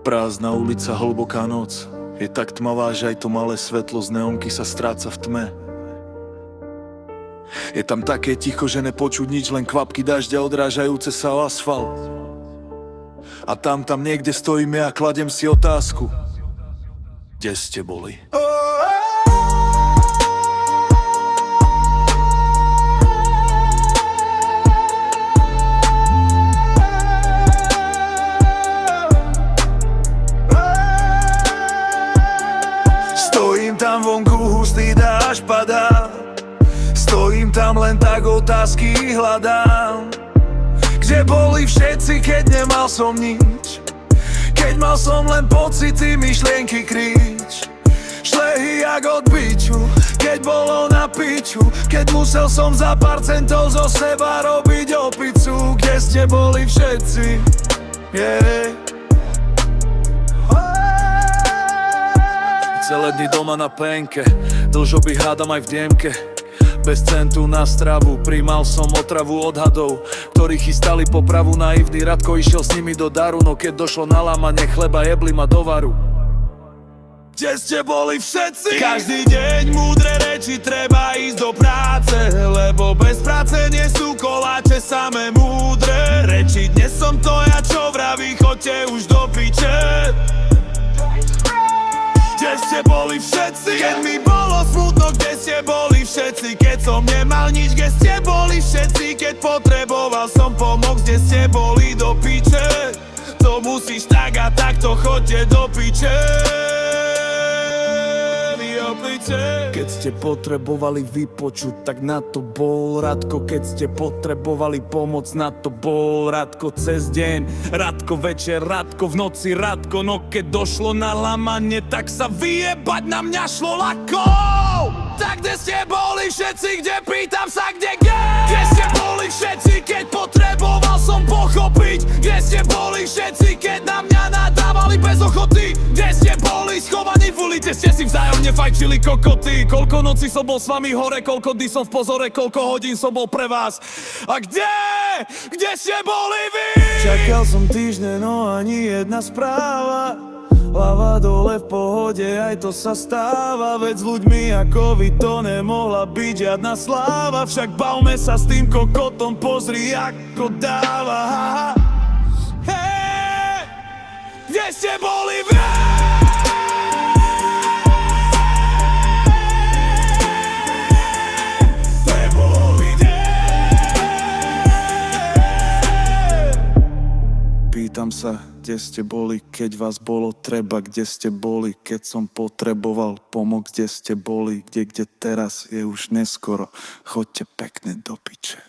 Prázdna ulica, hlboká noc. Je tak tmavá, že aj to malé svetlo z neonky sa stráca v tme. Je tam také ticho, že nepočuť nič, len kvapky dažďa odrážajúce sa o asfalt. A tam niekde stojíme a kladem si otázku: kde ste boli? Stojím tam vonku, hustý dážď padá. Stojím tam, len tak otázky hľadám. Kde boli všetci, keď nemal som nič? Keď mal som len pocity, myšlienky, kríč. Šlehy jak od biču, keď bolo na piču. Keď musel som za pár centov zo seba robiť opicu. Kde ste boli všetci? Yeah. Celé dny doma na penke, dlžoby hádam aj v diemke. Bez centu na stravu, prijímal som otravu odhadov, ktorí chystali popravu. Naivný Radko išiel s nimi do daru, no keď došlo na lámanie chleba, jebli ma do varu. Kde ste boli všetci? Každý deň múdre reči, treba ísť do práce, lebo bez práce nie sú koláče samé múdre reči. Dnes som to ja, čo vraví, choďte už do piče. Kde ste boli všetci? Keď mi bolo smutno, kde ste boli všetci? Keď som nemal nič, kde ste boli všetci? Keď potreboval som pomoc, kde ste boli do piče? To musíš tak a takto, choďte do piče. Keď ste potrebovali vypočuť, tak na to bol Radko. Keď ste potrebovali pomoc, na to bol Radko. Cez deň, Radko večer, Radko v noci, Radko. No keď došlo na lamanie, tak sa vyjebať na mňa šlo ľahko. Tak kde ste boli všetci, kde pýtam sa, kde? Kde ste boli všetci, keď potreboval som pochopiť? Kde ste boli všetci, keď na mňa nadávali bez ochoty? Kde ste boli schovaní v ulite, ste si vzájomne fajčili kokoty? Koľko nocí som bol s vami hore, koľko dní som v pozore, koľko hodín som bol pre vás? A kde? Kde ste boli vy? Čakal som týždne, no ani jedna správa. Hlava dole v pohode, aj to sa stáva. Veď s ľuďmi ako vy to nemohla byť žiadna sláva. Však bavme sa s tým kokotom, pozri ako dáva. Hej, kde ste boli vy? Pýtam sa, kde ste boli, keď vás bolo treba? Kde ste boli, keď som potreboval pomoc? Kde ste boli, kde teraz je už neskoro? Choďte pekne do piče.